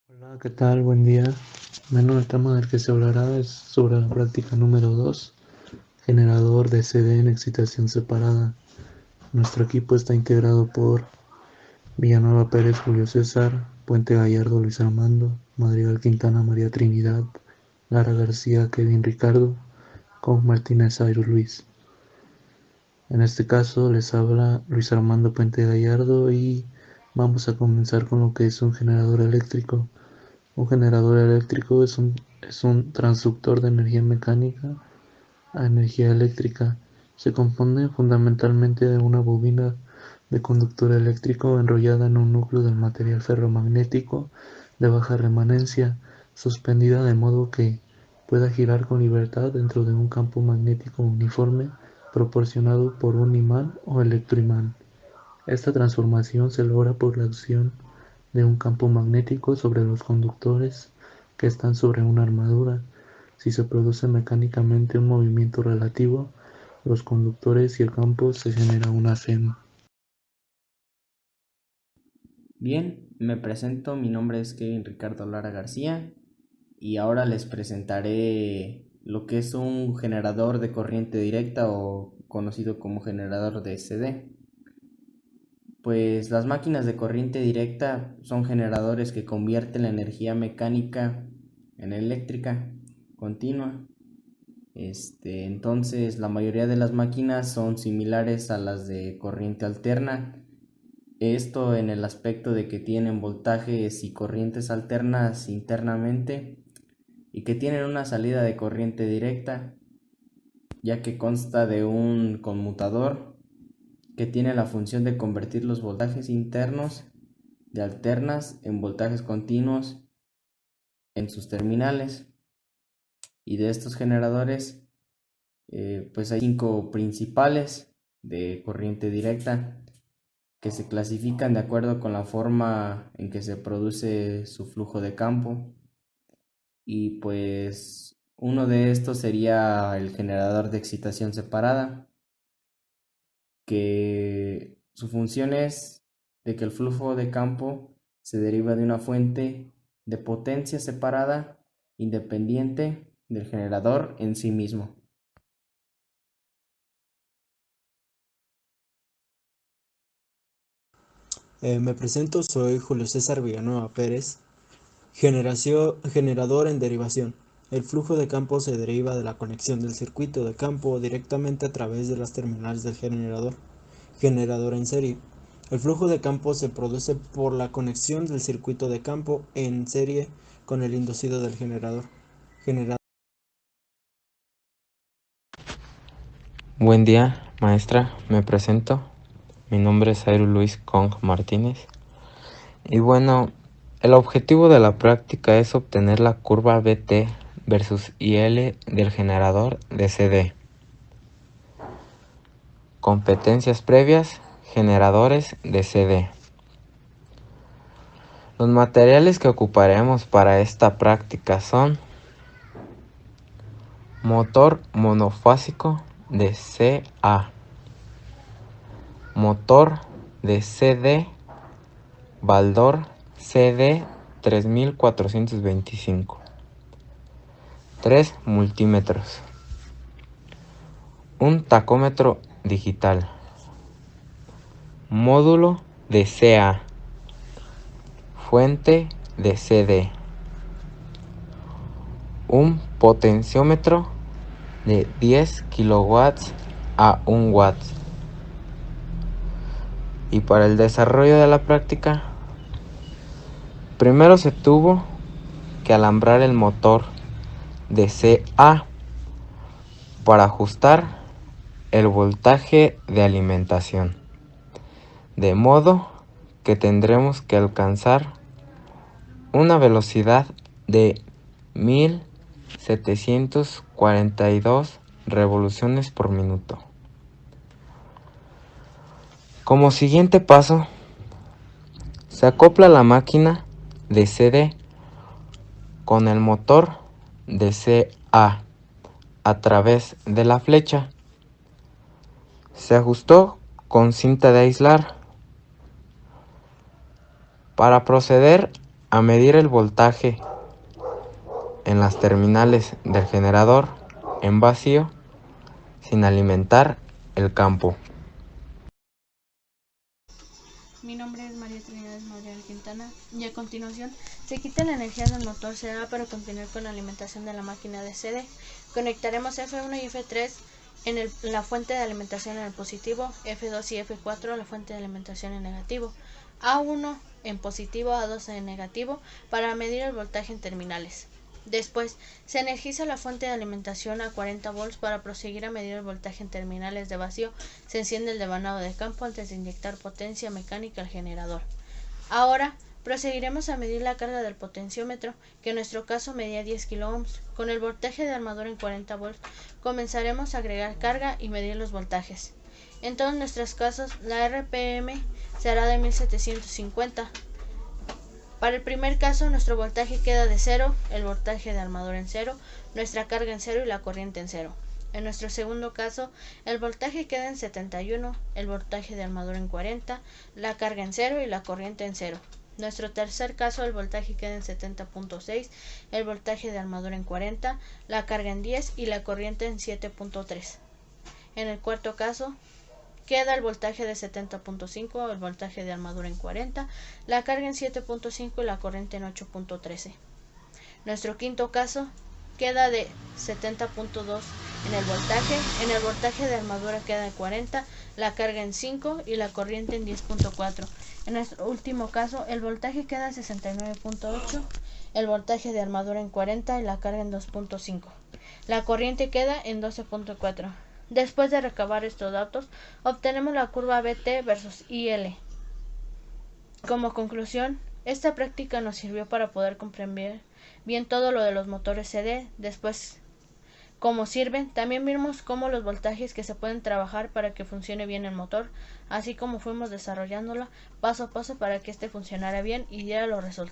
Hola, ¿qué tal? Buen día. Bueno, el tema del que se hablará es sobre la práctica número 2, generador de CD en excitación separada. Nuestro equipo está integrado por Villanueva Pérez, Julio César, Puente Gallardo, Luis Armando, Madrigal Quintana, María Trinidad, Lara García, Kevin Ricardo, con Martínez Airo Luis. En este caso les habla Luis Armando Puente Gallardo y vamos a comenzar con lo que es un generador eléctrico. Un generador eléctrico es un transductor de energía mecánica a energía eléctrica. Se compone fundamentalmente de una bobina de conductor eléctrico enrollada en un núcleo del material ferromagnético de baja remanencia, suspendida de modo que pueda girar con libertad dentro de un campo magnético uniforme proporcionado por un imán o electroimán. Esta transformación se logra por la acción de un campo magnético sobre los conductores que están sobre una armadura. Si se produce mecánicamente un movimiento relativo, los conductores y el campo se genera una FEM. Bien, me presento, mi nombre es Kevin Ricardo Lara García y ahora les presentaré lo que es un generador de corriente directa o conocido como generador de CD. Pues las máquinas de corriente directa son generadores que convierten la energía mecánica en eléctrica continua. Entonces la mayoría de las máquinas son similares a las de corriente alterna. Esto en el aspecto de que tienen voltajes y corrientes alternas internamente y que tienen una salida de corriente directa, ya que consta de un conmutador que tiene la función de convertir los voltajes internos de alternas en voltajes continuos en sus terminales. Y de estos generadores, pues hay 5 principales de corriente directa, que se clasifican de acuerdo con la forma en que se produce su flujo de campo. Y pues uno de estos sería el generador de excitación separada, que su función es de que el flujo de campo se deriva de una fuente de potencia separada, independiente del generador en sí mismo. Me presento, soy Julio César Villanueva Pérez, generador en derivación. El flujo de campo se deriva de la conexión del circuito de campo directamente a través de las terminales del generador en serie. El flujo de campo se produce por la conexión del circuito de campo en serie con el inducido del generador. Genera- Buen día, maestra. Me presento. Mi nombre es Airo Luis Kong Martínez. Y bueno, el objetivo de la práctica es obtener la curva BT versus IL del generador de CD. Competencias previas, generadores de CD. Los materiales que ocuparemos para esta práctica son motor monofásico de CA, motor de CD, Baldor CD 3425, 3 multímetros, un tacómetro digital, módulo de CA, fuente de CD, un potenciómetro de 10 kilowatts a 1 watt. Y para el desarrollo de la práctica, primero se tuvo que alambrar el motor de CA para ajustar el voltaje de alimentación, de modo que tendremos que alcanzar una velocidad de 1742 revoluciones por minuto. Como siguiente paso, se acopla la máquina de CD con el motor de CA a través de la flecha. Se ajustó con cinta de aislar. Para proceder a medir el voltaje en las terminales del generador en vacío sin alimentar el campo. Mi nombre es María Trinidad Madrigal Quintana y a continuación se quita la energía del motor CA para continuar con la alimentación de la máquina de CD. Conectaremos F1 y F3 en la fuente de alimentación en el positivo, F2 y F4 a la fuente de alimentación en negativo, A1 en positivo, A2 en negativo para medir el voltaje en terminales. Después, se energiza la fuente de alimentación a 40 volts para proseguir a medir el voltaje en terminales de vacío. Se enciende el devanado de campo antes de inyectar potencia mecánica al generador. Ahora, proseguiremos a medir la carga del potenciómetro, que en nuestro caso medía 10 kΩ. Con el voltaje de armadura en 40 volts, comenzaremos a agregar carga y medir los voltajes. En todos nuestros casos, la RPM será de 1750. Para el primer caso, nuestro voltaje queda de 0, el voltaje de armadura en 0, nuestra carga en 0 y la corriente en 0. En nuestro segundo caso, el voltaje queda en 71, el voltaje de armadura en 40, la carga en 0 y la corriente en 0. Nuestro tercer caso, el voltaje queda en 70.6, el voltaje de armadura en 40, la carga en 10 y la corriente en 7.3. En el cuarto caso, queda el voltaje de 70.5, el voltaje de armadura en 40, la carga en 7.5 y la corriente en 8.13. Nuestro quinto caso queda de 70.2 en el voltaje de armadura queda en 40, la carga en 5 y la corriente en 10.4. En nuestro último caso, el voltaje queda en 69.8, el voltaje de armadura en 40 y la carga en 2.5. La corriente queda en 12.4. Después de recabar estos datos, obtenemos la curva BT versus IL. Como conclusión, esta práctica nos sirvió para poder comprender bien todo lo de los motores CD. Después, cómo sirven, también vimos cómo los voltajes que se pueden trabajar para que funcione bien el motor, así como fuimos desarrollándola paso a paso para que este funcionara bien y diera los resultados